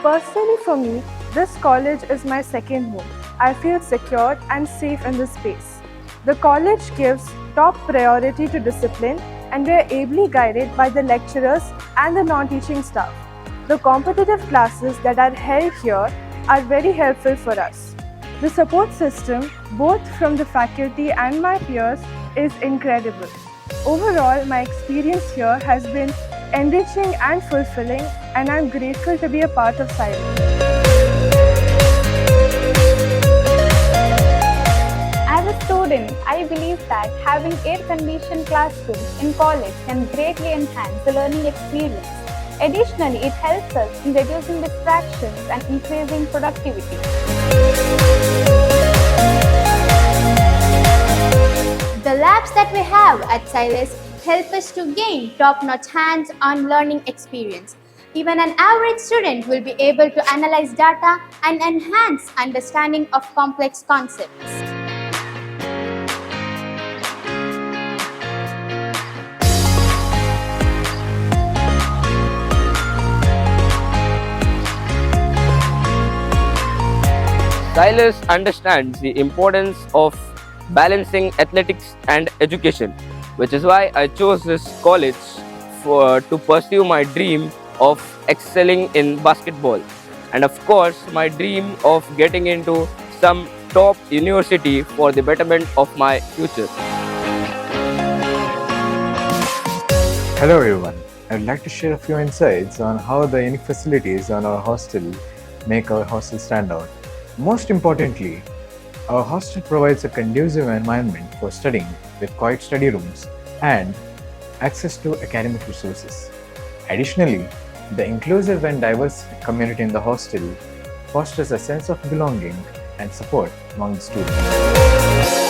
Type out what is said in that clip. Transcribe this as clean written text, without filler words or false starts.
Personally for me, this college is my second home. I feel secure and safe in this space. The college gives top priority to discipline and we are ably guided by the lecturers and the non-teaching staff. The competitive classes that are held here are very helpful for us. The support system, both from the faculty and my peers, is incredible. Overall, my experience here has been enriching and fulfilling, and I'm grateful to be a part of Silas. As a student, I believe that having air-conditioned classrooms in college can greatly enhance the learning experience. Additionally, it helps us in reducing distractions and increasing productivity. The labs that we have at Silas help us to gain top-notch hands-on learning experience. Even an average student will be able to analyze data and enhance understanding of complex concepts. Silas understands the importance of balancing athletics and education, which is why I chose this college to pursue my dream of excelling in basketball and of course my dream of getting into some top university for the betterment of my future. Hello everyone, I would like to share a few insights on how the unique facilities on our hostel make our hostel stand out. Most importantly, our hostel provides a conducive environment for studying with quiet study rooms and access to academic resources. Additionally, the inclusive and diverse community in the hostel fosters a sense of belonging and support among the students.